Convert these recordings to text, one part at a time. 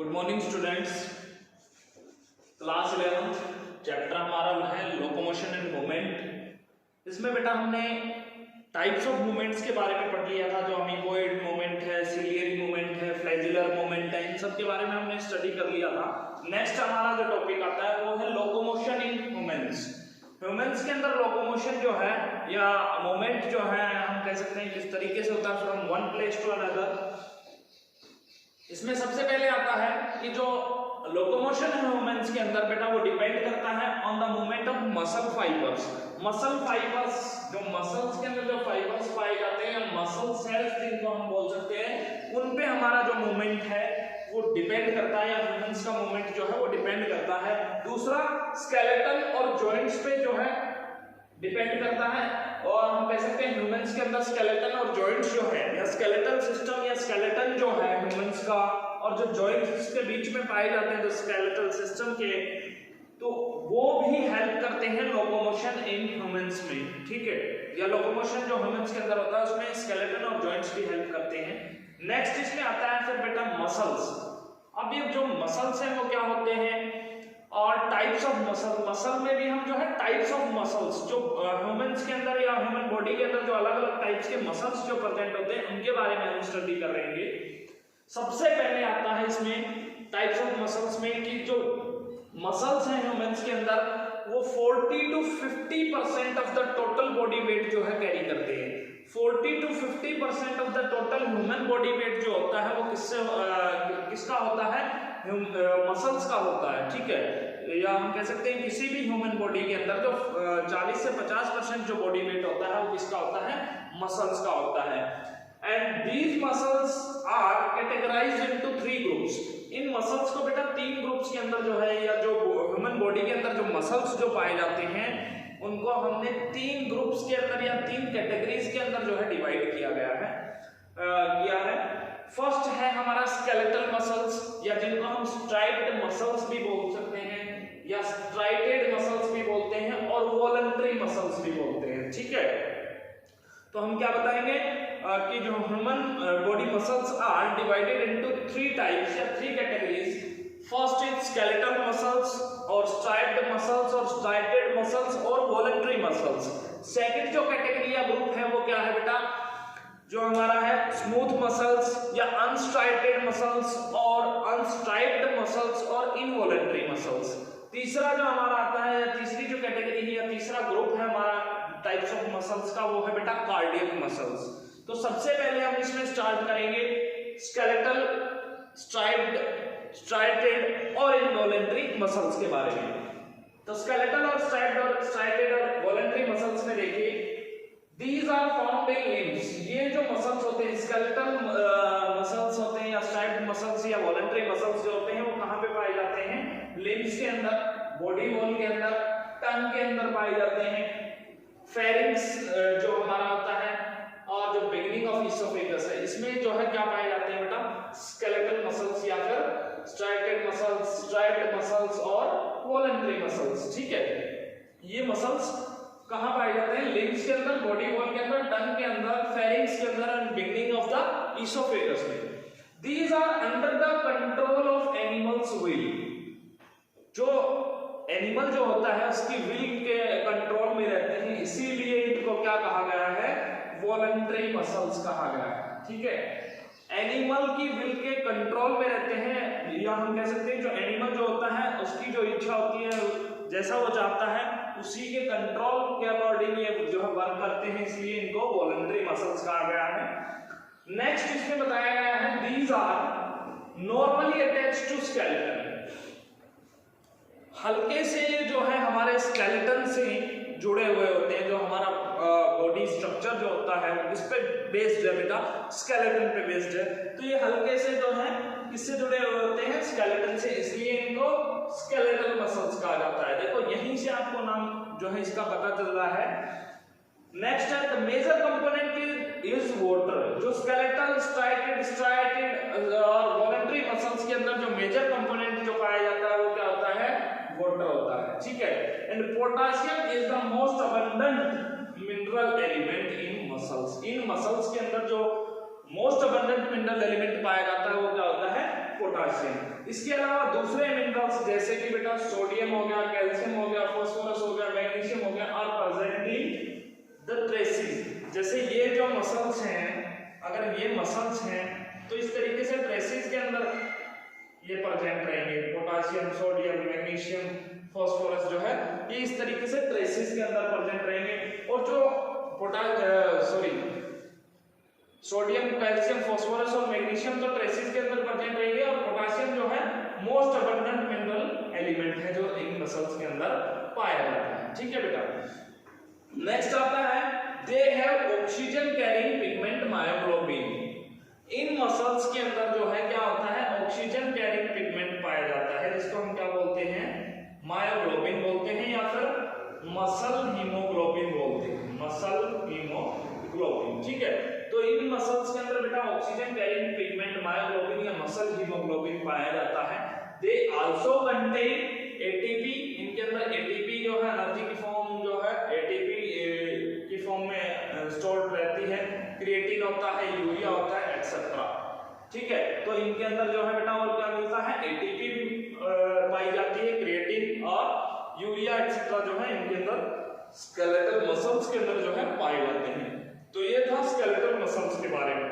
Good morning students. Class 11 chapter हमारा है locomotion and movement. इसमें बेटा हमने टाइप्स ऑफ मूवमेंट्स के बारे में पढ़ लिया था, जो अमीबॉइड मूवमेंट है, सिलियरी मूवमेंट है, फ्लैजिलर मूवमेंट है, इन सब के बारे में हमने स्टडी कर लिया था। नेक्स्ट हमारा जो टॉपिक आता है वो है लोकोमोशन इन ह्यूमंस। ह्यूमंस के अंदर लोकोमोशन जो है या मूवमेंट जो है हम कह सकते हैं किस तरीके से होता है from one place to another. इसमें सबसे पहले आता है कि जो लोकोमोशन है ह्यूमंस के अंदर बेटा वो डिपेंड करता है on the movement of muscle fibres. Muscle fibres, जो मसल्स के अंदर जो फाइबर्स पाए जाते हैं, मसल सेल्स जिनको हम बोल सकते हैं, उन पे हमारा जो मूवमेंट है वो डिपेंड करता है, या ह्यूमंस का मूवमेंट जो है वो डिपेंड करता है। दूसरा स्केलेटन और जॉइंट्स पे जो है डिपेंड करता है, और हम कह सकते हैं ह्यूमंस के अंदर स्केलेटन और जॉइंट्स जो है या स्केलेटल सिस्टम या स्केलेटन जो है ह्यूमंस का, और जो जॉइंट्स के बीच में पाए जाते हैं जो स्केलेटल सिस्टम के, तो वो भी हेल्प करते हैं लोकोमोशन इन ह्यूमंस में। ठीक है, या लोकोमोशन जो ह्यूमंस के अंदर होता है उसमें स्केलेटन और जॉइंट्स भी हेल्प करते हैं। नेक्स्ट इसमें आता है फिर बेटा मसल्स। अब ये जो मसल्स हैं वो क्या होते हैं, और टाइप्स ऑफ मसल। मसल में भी हम जो है टाइप्स ऑफ मसल्स जो ह्यूमंस के अंदर या ह्यूमन बॉडी के अंदर जो अलग अलग टाइप्स के मसल्स जो प्रेजेंट होते हैं उनके बारे में हम स्टडी कर रहेंगे। सबसे पहले आता है इसमें टाइप्स ऑफ मसल्स में कि जो मसल्स हैं ह्यूमंस के अंदर वो 40 to 50% of the total body weight जो है कैरी करते हैं। 40 to 50% of the total human body weight जो होता है वो किसका होता है, मसल्स का होता है। ठीक है, या हम कह सकते हैं किसी भी ह्यूमन बॉडी के अंदर जो 40 से 50% जो बॉडी वेट होता है वो किसका होता है, मसल्स का होता है। And these muscles are categorised into 3 groups. इन मसल्स को बेटा 3 ग्रुप्स के अंदर जो है, या जो ह्यूमन बॉडी के अंदर जो मसल्स जो पाए जाते हैं उनको हमने 3 ग्रुप्स के अंदर या 3 कैटेगरीज के अंदर जो है डिवाइड किया है। फर्स्ट है हमारा स्केलेटल मसल्स, या जिनको हम स्ट्राइप्ड मसल्स भी बोल सकते हैं, या स्ट्राइटेड मसल्स भी बोलते हैं, और वॉलंटरी मसल्स भी बोलते हैं। ठीक है, तो हम क्या बताएंगे कि जो human body muscles are divided into 3 types या 3 categories. First is skeletal muscles, और स्ट्राइप्ड मसल्स, और स्ट्राइटेड मसल्स, और वॉलंटरी मसल्स। सेकंड जो कैटेगरी या ग्रुप है वो क्या है बेटा, जो हमारा है स्मूथ मसल्स या अनस्ट्राइटेड मसल्स, और अनस्ट्राइप्ड मसल्स, और इनवॉलंटरी मसल्स। तीसरा जो हमारा आता है, तीसरी जो कैटेगरी है या तीसरा ग्रुप है हमारा टाइप्स ऑफ मसल्स का, वो है बेटा कार्डियक मसल्स। तो सबसे पहले हम इसमें स्टार्ट करेंगे स्केलेटल, स्ट्राइप्ड, स्ट्राइटेड और इनवॉलंटरी मसल्स के बारे में। तो स्केलेटल और स्ट्राइप्ड और स्ट्राइटेड और वॉलंटरी मसल्स में देखिए, These are found in limbs। ये जो मसल्स होते हैं, स्केलेटल मसल्स होते हैं या स्ट्राइप्ड मसल्स या वॉलंटरी मसल्स जो होते हैं वो कहाँ पे पाए जाते हैं, लिम्स के अंदर, बॉडी वॉल के अंदर, टंग के अंदर पाए जाते हैं, फेरिंक्स जो हमारा होता है, और जो बिगिनिंग ऑफ इसोफेगस है इसमें जो है क्या पाए जाते हैं बेटा, स्केलेटल मसल्स या फिर स्ट्राइटेड मसल्स, स्ट्राइप्ड मसल्स और वॉलंटरी मसल्स। ठीक है, ये मसल्स कहां पाए जाते हैं, लिम्स के अंदर, बॉडी वॉल के अंदर, टंग के अंदर, फेरिंक्स के अंदर, and beginning of the oesophagus में। These are under the control of animals will. जो एनिमल जो होता है उसकी विल के कंट्रोल में रहते हैं, इसीलिए इनको क्या कहा गया है, वॉलंटरी मसल्स कहा गया है। ठीक है, एनिमल की विल के कंट्रोल में रहते हैं, या हम कह सकते हैं जो एनिमल जो होता है उसकी जो इच्छा होती है, जैसा वो चाहता है उसी के कंट्रोल के अकॉर्डिंग ये जो है वर्क करते हैं, इसलिए इनको वॉलंटरी मसल्स कहा गया है। नेक्स्ट इसमें बताया गया है, these are normally attached to skeleton. हल्के से जो है हमारे स्केलेटन से जुड़े हुए होते हैं, जो हमारा बॉडी स्ट्रक्चर जो होता है इस पे बेस्ड है बेटा, स्केलेटन पे बेस्ड है। तो ये हल्के से जो है किससे जुड़े हुए होते हैं, स्केलेटन से, इसलिए इनको स्केलेटल मसल्स कहा जाता है। देखो यहीं से आपको नाम जो है इसका पता चल रहा है। नेक्स्ट है the major component is water. जो स्केलेटल, स्ट्राइटेड और वॉलंटरी मसल्स के अंदर जो मेजर कंपोनेंट जो पाया जाता है वो क्या होता है, वाटर होता है। ठीक है, and potassium is the most abundant mineral element in muscles. In muscles के अंदर जो मोस्ट अबंडेंट मिनरल एलिमेंट पाया जाता है वो क्या होता है, पोटाशियम। इसके अलावा दूसरे मिनरल्स जैसे कि बेटा सोडियम हो गया, कैल्शियम हो गया, फास्फोरस हो गया, मैग्नीशियम हो गया are present in the traces. जैसे ये जो मसल्स हैं, अगर ये मसल्स हैं तो इस तरीके से ट्रेसेस के अंदर ये प्रेजेंट रहेंगे, पोटाशियम, सोडियम, मैग्नीशियम, फास्फोरस जो है ये इस तरीके से ट्रेसेस के अंदर प्रेजेंट रहेंगे। और जो सोडियम, कैल्शियम, फास्फोरस और मैग्नीशियम तो ट्रेसेस के अंदर प्रेजेंट रहेंगे, और पोटाशियम जो है मोस्ट अबंडेंट मिनरल एलिमेंट है जो इन मसल्स के अंदर पाया जाता है। ठीक है बेटा। नेक्स्ट आता है they have oxygen carrying pigment myoglobin. In muscles के अंदर जो है क्या होता है, ऑक्सीजन कैरिंग पिगमेंट पाया जाता है, जिसको हम क्या बोलते हैं, मायोग्लोबिन बोलते हैं या फिर मसल हीमोग्लोबिन बोलते हैं, मसल हीमोग्लोबिन। ठीक है, तो इन मसल्स के अंदर बेटा ऑक्सीजन कैरिंग पिगमेंट मायोग्लोबिन या मसल हीमोग्लोबिन पाया जाता है। They also contain ATP. इनके अंदर एटीपी जो है एनर्जी की फॉर्म जो है एटीपी की फॉर्म में स्टोर्ड रहती है, क्रिएटिन होता है, यूरिया होता है, एक्सेट्रा। ठीक है, तो इनके अंदर जो है बेटा और क्या मिलता है, एटीपी भी पाई जाती है, क्रिएटिन और यूरिया एक्सेट्रा जो है इनके अंदर स्केलेटल मसल्स के अंदर जो है पाए जाते हैं। तो ये था स्केलेटल मसल्स के बारे में,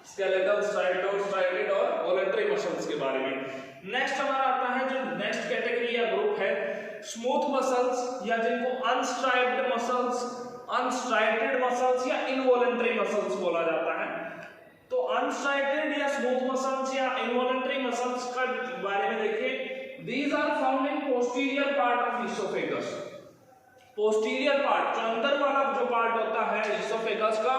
स्केलेटल, स्ट्राइटेड और वॉलंटरी मसल्स के बारे में। नेक्स्ट हमारा आता है जो नेक्स्ट कैटेगरी या ग्रुप है स्मूथ मसल्स, या जिनको अनस्ट्राइप्ड मसल्स, अनस्ट्राइटेड मसल्स या इनवॉलंटरी मसल्स बोला जाता है। तो अनस्ट्राइटेड या स्मूथ मसल्स या इनवॉलंटरी मसल्स का बारे में देखिए, these are found in posterior part of oesophagus. Posterior part जो अंदर वाला जो पार्ट होता है इसोफेगस का,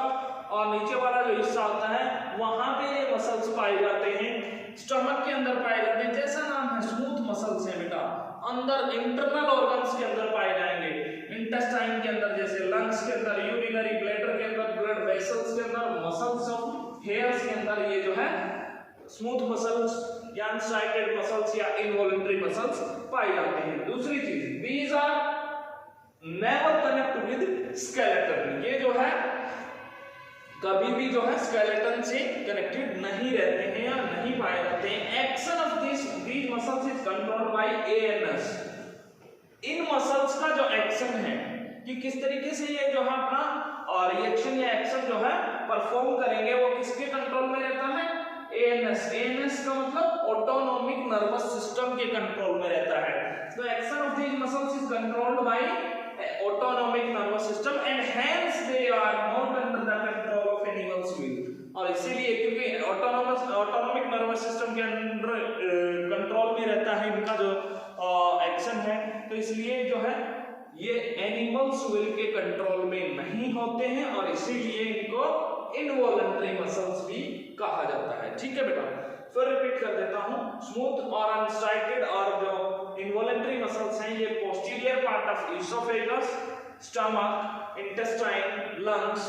और नीचे वाला जो हिस्सा होता है वहां पे ये मसल्स पाए जाते हैं, स्टमक के अंदर पाए जाते हैं। जैसा नाम है स्मूथ मसल्स है बेटा, अंदर इंटरनल ऑर्गन्स के अंदर पाए जाएंगे, इंटेस्टाइन के अंदर, जैसे लंग्स के अंदर, यूरिनरी ब्लैडर के अंदर, ब्लड वेसल्स के अंदर, मसल्स ऑफ हेयर्स के अंदर ये जो है स्मूथ मसल्स या अनस्ट्राइटेड मसल्स या इनवॉलंटरी मसल्स पाए जाते हैं। दूसरी चीज, these are never connect with skeleton. ये जो है कभी भी जो है स्केलेटन से कनेक्टेड नहीं रहते हैं या नहीं पाए जाते हैं। Action of these muscles is controlled bye ANS. In muscles का जो एक्शन है कि किस तरीके से ये जो है अपना रिएक्शन या एक्शन जो है परफॉर्म करेंगे, वो किसके कंट्रोल में रहता है, एएनएस। एएनएस का मतलब ऑटोनोमिक नर्वस सिस्टम के कंट्रोल में रहता है। तो action of these muscles is controlled by autonomic nervous system and hence they are not under the control of animals will. और इसीलिए क्योंकि ऑटोनोमिक नर्वस सिस्टम के अंडर कंट्रोल में रहता है इनका जो एक्शन है, तो इसलिए जो है ये एनिमल्स विल के कंट्रोल में नहीं होते हैं, और इसीलिए इनको इनवॉलंटरी मसल्स भी कहा जाता है। ठीक है बेटा, फिर रिपीट कर देता हूं, स्मूथ और अनस्ट्राइटेड और जो इनवॉलंटरी मसल्स हैं ये posterior part of oesophagus, stomach, intestine, lungs,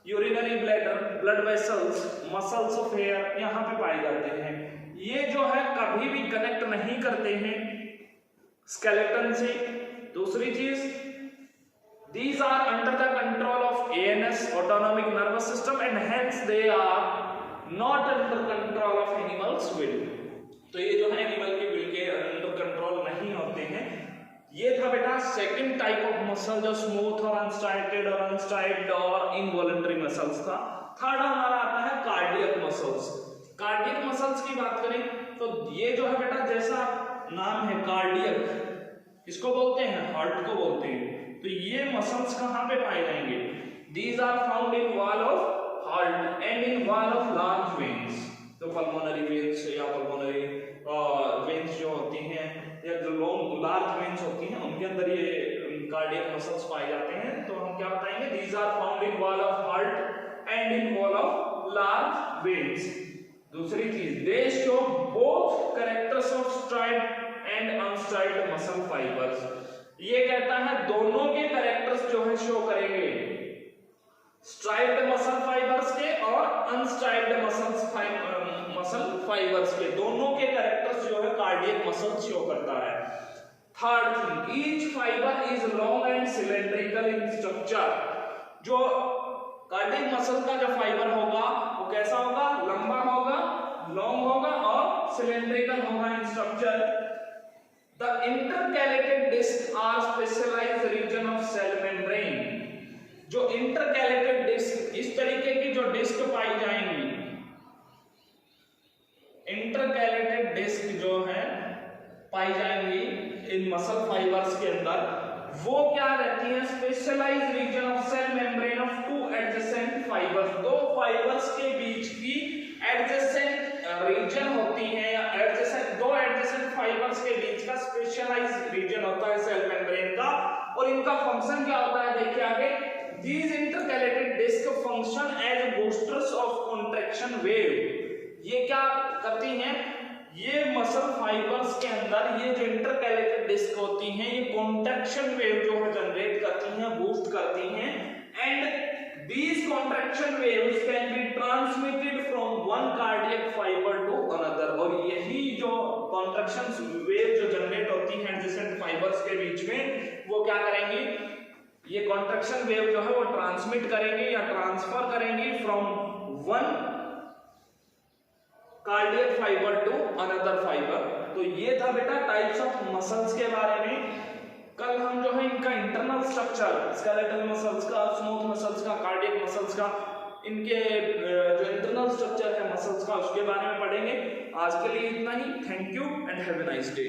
urinary bladder, blood vessels, muscles of hair यहां पे पाए जाते हैं। ये जो है कभी भी कनेक्ट नहीं करते हैं स्केलेटन से। दूसरी चीज, these are under the control of ANS, autonomic nervous system, and hence they are not under control of animals will। तो ये जो है एनिमल के विल के अंडर कंट्रोल नहीं होते हैं। ये था बेटा सेकंड टाइप ऑफ मसल जो स्मूथ और अनस्ट्राइटेड और अनस्ट्राइप्ड और इनवॉलंटरी मसल्स था। थर्ड हमारा आता है कार्डियक मसल्स। कार्डियक मसल्स की बात करें तो ये जो है बेटा, जैसा नाम है कार्डियक, इसको बोलते हैं हार्ट को बोलते हैं। तो ये मसल्स कहां पे पाए जाएंगे, these are found in wall of heart and in wall of large veins. तो पल्मोनरी वेन्स या पल्मोनरी वेन्स जो होती हैं या जो लॉन्ग लार्ज वेन्स होती हैं उनके अंदर ये कार्डियक मसल्स पाए जाते हैं। तो हम क्या बताएंगे, these are found in wall of heart and in wall of large veins. दूसरी चीज, they show both characters of striped and unstriped muscle fibres. ये कहता है दोनों के कैरेक्टर्स जो है शो करेंगे, स्ट्राइप्ड मसल फाइबर्स के और अनस्ट्राइप्ड मसल फाइबर्स के, दोनों के कैरेक्टर्स जो है कार्डियक मसल शो करता है। Third thing, each fibre is long and cylindrical in structure. जो कार्डियक मसल का जो फाइबर होगा वो कैसा होगा, लंबा होगा, लॉन्ग होगा और disc are specialised region of cell membrane. जो इंटरकैलेटेड डिस्क, इस तरीके की जो डिस्क पाई जाएंगी, इंटरकैलेटेड डिस्क जो है पाई जाएंगी इन मसल फाइबर्स के अंदर, वो क्या रहती है, specialised region of cell membrane of two adjacent fibres. दो फाइबर्स के बीच की एडजेसेंट रीजन होती है, या एडजेसेंट, दो एडजेसेंट फाइबर्स के बीच का स्पेशलाइज्ड रीजन होता है सेल मेम्ब्रेन का। और इनका फंक्शन क्या होता है, देखिए आगे, these intercalated disc function as boosters of contraction wave। ये क्या करती हैं, ये मसल फाइबर्स के अंदर ये जो इंटरकैलेटेड डिस्क होती हैं, ये कॉन्ट्रैक्शन वेव जो है जनरेट करती हैं, बूस्ट करती हैं। And these contraction waves can be transmitted from one cardiac fiber to another। और यही जो कॉन्ट्रैक्शन वेव जो जनरेट होती हैं एडजेसेंट फाइबर्स के बीच में, वो क्या करेंगी, ये कॉन्ट्रैक्शन वेव जो है वो ट्रांसमिट करेंगे या ट्रांसफर करेंगे from one cardiac fibre to another fibre. तो ये था बेटा टाइप्स ऑफ मसल्स के बारे में। कल हम जो है इनका इंटरनल स्ट्रक्चर, स्केलेटल मसल्स का, स्मूथ मसल्स का, कार्डियक मसल्स का, इनके जो इंटरनल स्ट्रक्चर है मसल्स का, उसके बारे में पढ़ेंगे। आज के लिए इतना ही। Thank you and have a nice day.